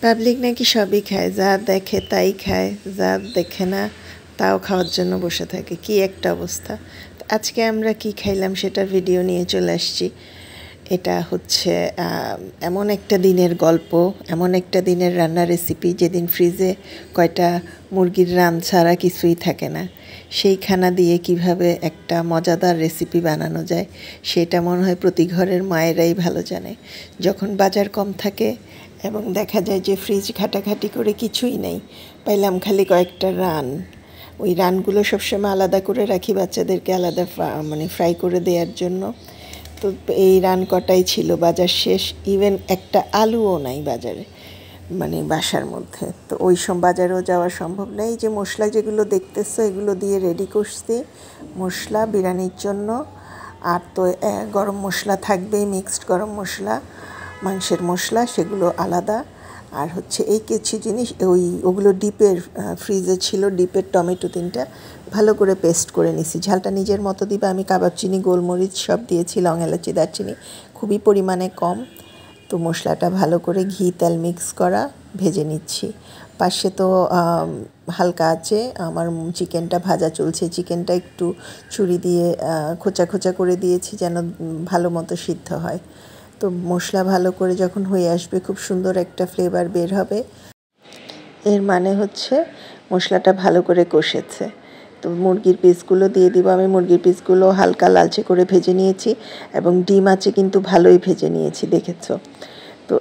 Public নাকি সবই খায়, যা দেখে তাই খায়, যা দেখে না তাও খাওয়ার জন্য বসে থাকে। কি একটা অবস্থা। তো আজকে আমরা কি খাইলাম সেটার ভিডিও নিয়ে চলে আসছি। এটা হচ্ছে এমন একটা দিনের গল্প, এমন একটা দিনের রান্নার রেসিপি যেদিন ফ্রিজে কয়টা মুরগির রান ছাড়া কিছুই থাকে না। সেই খানা দিয়ে কিভাবে একটা মজাদার রেসিপি বানানো যায় সেটা মনে হয় প্রতি ঘরের মায়েরাই ভালো জানে। যখন বাজার কম থাকে এবং দেখা যায় যে ফ্রিজ ঘাটাঘাটি করে কিছুই নেই, পাইলাম খালি কয়েকটা রান। ওই রানগুলো সবসময় আলাদা করে রাখি বাচ্চাদেরকে আলাদা মানে ফ্রাই করে দেওয়ার জন্য। তো এই রান কটাই ছিল, বাজার শেষ, ইভেন একটা আলুও নাই বাজারে, মানে বাসার মধ্যে। তো ওই সব বাজারেও যাওয়া সম্ভব নেই। যে মশলা যেগুলো দেখতেছো এগুলো দিয়ে রেডি করছি মশলা বিরিয়ানির জন্য। আর তো গরম মশলা থাকবেই, মিক্সড গরম মশলা, মাংসের মশলা, সেগুলো আলাদা। আর হচ্ছে এই কিছু জিনিস ওগুলো ডিপের ফ্রিজে ছিল, ডিপের টমেটো 3টা ভালো করে পেস্ট করে নিছি। ঝালটা নিজের মতো দিবে। আমি কাবাব চিনি, গোলমরিচ সব দিয়েছি, লং এলাচি দারচিনি খুবই পরিমাণে কম। তো মশলাটা ভালো করে ঘি তেল মিক্স করা ভেজে নিচ্ছি। পাশে তো হালকা আছে আমার চিকেনটা ভাজা চলছে। চিকেনটা একটু ছুরি দিয়ে খোঁচা খোঁচা করে দিয়েছি যেন ভালো মতো সিদ্ধ হয়। তো মশলা ভালো করে যখন হয়ে আসবে খুব সুন্দর একটা ফ্লেভার বের হবে, এর মানে হচ্ছে মশলাটা ভালো করে কষেছে। তো মুরগির পিসগুলো দিয়ে দিব। আমি মুরগির পিসগুলো হালকা লালচে করে ভেজে নিয়েছি এবং ডিম আছে কিন্তু ভালোই ভেজে নিয়েছি, দেখেছো। তো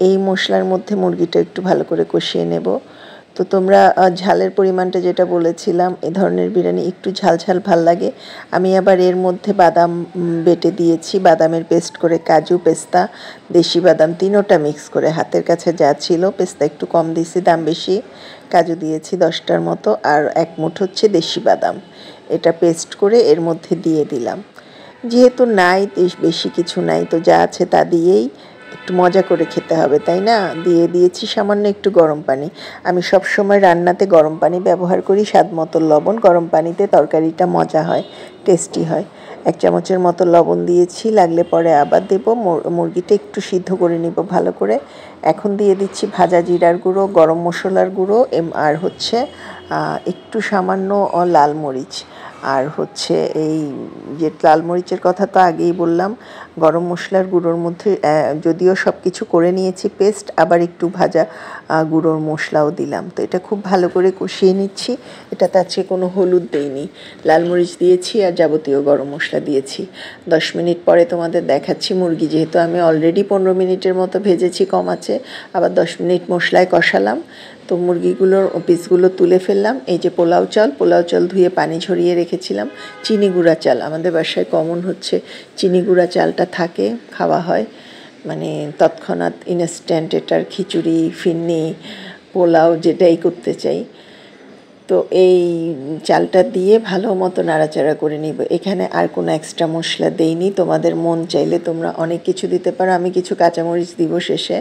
এই মশলার মধ্যে মুরগিটা একটু ভালো করে কষিয়ে নেব। তো তোমরা ঝালের পরিমাণটা যেটা বলেছিলাম, এ ধরনের বিরিয়ানি একটু ঝাল ঝাল ভাল লাগে। আমি আবার এর মধ্যে বাদাম বেটে দিয়েছি, বাদামের পেস্ট করে, কাজু, পেস্তা, দেশি বাদাম 3টা মিক্স করে হাতের কাছে যা ছিল। পেস্তা একটু কম দিয়েছি, দাম বেশি। কাজু দিয়েছি 10টার মতো, আর 1 মুঠো হচ্ছে দেশি বাদাম। এটা পেস্ট করে এর মধ্যে দিয়ে দিলাম। যেহেতু নাই বেশি কিছু নাই, তো যা আছে তা দিয়েই একটু মজা করে খেতে হবে, তাই না। দিয়ে দিয়েছি সামান্য একটু গরম পানি। আমি সব সময় রান্নাতে গরম পানি ব্যবহার করি, স্বাদ মতো লবণ। গরম পানিতে তরকারিটা মজা হয়, টেস্টি হয়। 1 চামচের মতো লবণ দিয়েছি, লাগলে পরে আবার দেব। মুরগিটা একটু সিদ্ধ করে নিব ভালো করে। এখন দিয়ে দিচ্ছি ভাজা জিরার গুঁড়ো, গরম মশলার গুঁড়ো, আর হচ্ছে একটু সামান্য লাল মরিচ। আর হচ্ছে এই যে লাল মরিচের কথা তো আগেই বললাম। গরম মশলার গুঁড়োর মধ্যে যদিও সব কিছু করে নিয়েছি পেস্ট, আবার একটু ভাজা গুঁড়োর মশলাও দিলাম। তো এটা খুব ভালো করে কষিয়ে নিচ্ছি। এটাতে আছে কোনো হলুদ দেইনি, লাল মরিচ দিয়েছি আর যাবতীয় গরম মশলা দিয়েছি। 10 মিনিট পরে তোমাদের দেখাচ্ছি মুরগি, যেহেতু আমি অলরেডি 15 মিনিটের মতো ভেজেছি কম আছে, আবার 10 মিনিট মশলায় কষালাম। তো মুরগিগুলোর পিসগুলো তুলে ফেললাম। এই যে পোলাও চাল ধুয়ে পানি ঝরিয়ে রেখেছিলাম। চিনি গুঁড়া চাল আমাদের বাসায় কমন হচ্ছে, চিনি গুঁড়া চালটা থাকে, খাওয়া হয়, মানে তৎক্ষণাৎ ইনস্ট্যান্ট। এটার খিচুড়ি, ফিরনি, পোলাও যেটাই করতে চাই। তো এই চালটা দিয়ে ভালো মতো নাড়াচাড়া করে নিব। এখানে আর কোনো এক্সট্রা মশলা দেইনি। তোমাদের মন চাইলে তোমরা অনেক কিছু দিতে পারো। আমি কিছু কাঁচামরিচ দিব শেষে,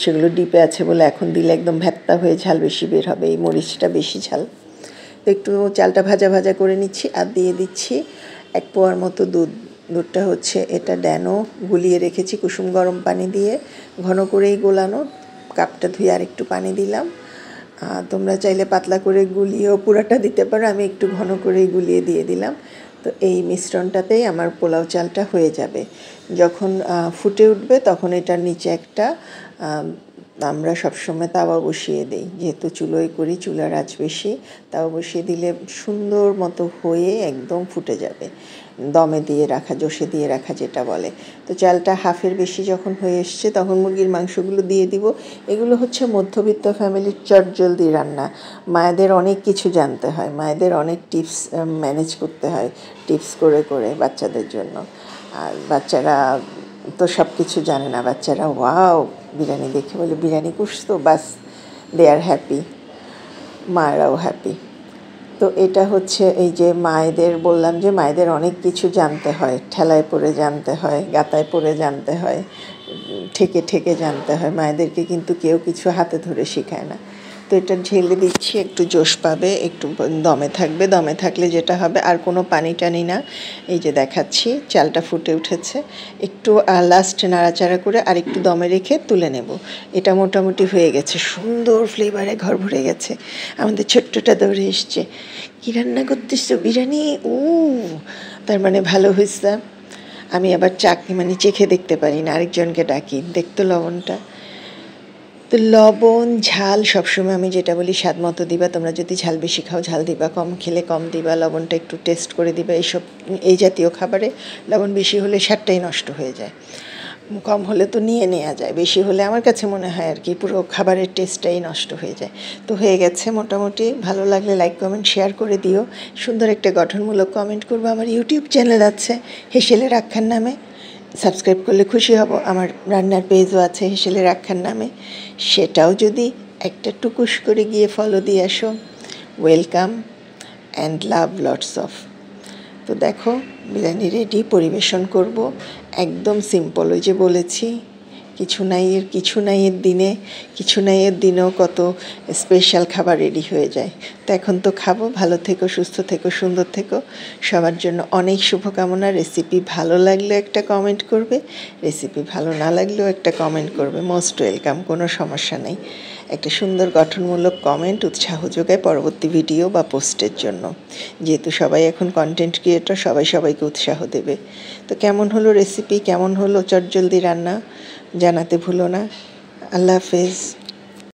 সেগুলো ডিপে আছে বলে এখন দিলে একদম ভ্যাত্তা হয়ে ঝাল বেশি বের হবে, এই মরিচটা বেশি ঝাল। তো একটু চালটা ভাজা ভাজা করে নিচ্ছি আর দিয়ে দিচ্ছি 1 পোয়ার মতো দুধ। দুধটা হচ্ছে এটা ড্যানো গুলিয়ে রেখেছি কুসুম গরম পানি দিয়ে, ঘন করেই গোলানো। কাপটা ধুয়ে আর একটু পানি দিলাম। তোমরা চাইলে পাতলা করে গুলিয়েও পুরাটা দিতে পারো, আমি একটু ঘন করেই গুলিয়ে দিয়ে দিলাম। তো এই মিশ্রণটাতেই আমার পোলাও চালটা হয়ে যাবে। যখন ফুটে উঠবে তখন এটার নিচে একটা আমরা সবসময় তাওয়া বসিয়ে দিই, যেহেতু চুলোয় করি, চুলার আঁচ বেশি। তাওয়া বসিয়ে দিলে সুন্দর মতো হয়ে একদম ফুটে যাবে। দমে দিয়ে রাখা, জোশে দিয়ে রাখা যেটা বলে। তো চালটা হাফের বেশি যখন হয়ে এসছে তখন মুরগির মাংসগুলো দিয়ে দিব। এগুলো হচ্ছে মধ্যবিত্ত ফ্যামিলির চটজলদি রান্না। মায়েদের অনেক কিছু জানতে হয়, মায়েদের অনেক টিপস ম্যানেজ করতে হয়, টিপস করে করে বাচ্চাদের জন্য। আর বাচ্চারা তো সব কিছু জানে না। বাচ্চারা ওয়াও বিরিয়ানি দেখে বলে বিরিয়ানি করছো, বাস দে আর হ্যাপি, মায়েরাও হ্যাপি। তো এটা হচ্ছে এই যে মায়েদের বললাম যে মায়েদের অনেক কিছু জানতে হয়, ঠেলায় পড়ে জানতে হয়, গাতায় পড়ে জানতে হয়, ঠেকে ঠেকে জানতে হয়। মায়েদেরকে কিন্তু কেউ কিছু হাতে ধরে শেখায় না। তো এটা ঢেলে দিচ্ছি, একটু জোশ পাবে, একটু দমে থাকবে। দমে থাকলে যেটা হবে আর কোনো পানি টানি না। এই যে দেখাচ্ছি চালটা ফুটে উঠেছে, একটু লাস্ট নাড়াচাড়া করে আর একটু দমে রেখে তুলে নেব। এটা মোটামুটি হয়ে গেছে, সুন্দর ফ্লেভারে ঘর ভরে গেছে। আমাদের ছোট্টটা দৌড়ে এসছে, কী রান্না করতেছো? বিরিয়ানি। ও, তার মানে ভালো হয়েছে। আমি আবার চেখে দেখতে পারি না, আরেকজনকে ডাকি, দেখতো লবণটা। তো লবণ ঝাল সবসময় আমি যেটা বলি স্বাদ মতো দিবা। তোমরা যদি ঝাল বেশি খাও ঝাল দিবা, কম খেলে কম দিবা, লবণটা একটু টেস্ট করে দিবা। এই জাতীয় খাবারে লবণ বেশি হলে স্বাদটাই নষ্ট হয়ে যায়, কম হলে তো নিয়ে নেওয়া যায়, বেশি হলে আমার কাছে মনে হয় আর কি পুরো খাবারের টেস্টটাই নষ্ট হয়ে যায়। তো হয়ে গেছে মোটামুটি। ভালো লাগলে লাইক কমেন্ট শেয়ার করে দিও, সুন্দর একটা গঠনমূলক কমেন্ট করবো। আমার ইউটিউব চ্যানেল আছে হেসেলে রাখার নামে, সাবস্ক্রাইব করলে খুশি হব। আমার রান্নার পেজও আছে হেসেলে রাখার নামে, সেটাও যদি একটা টুকুস করে গিয়ে ফলো দিয়ে আসো। Welcome and love lots of. তো দেখো বিরিয়ানি রেডি, পরিবেশন করব। একদম সিম্পল, ওই যে বলেছি কিছু নাই এর দিনেও কত স্পেশাল খাবার রেডি হয়ে যায়। তো এখন তো খাবো। ভালো থেকো, সুস্থ থেকো, সুন্দর থেকো, সবার জন্য অনেক শুভকামনা। রেসিপি ভালো লাগলে একটা কমেন্ট করবে, রেসিপি ভালো না লাগলেও একটা কমেন্ট করবে, মোস্ট ওয়েলকাম, কোনো সমস্যা নেই। একটা সুন্দর গঠনমূলক কমেন্ট উৎসাহ যোগায় পরবর্তী ভিডিও বা পোস্টের জন্য। যেহেতু সবাই এখন কন্টেন্ট ক্রিয়েটর, সবাইকে উৎসাহ দেবে। তো কেমন হলো রেসিপি, কেমন হলো চটজলদি রান্না জানাতে ভুলো না। আল্লাহ হাফেজ।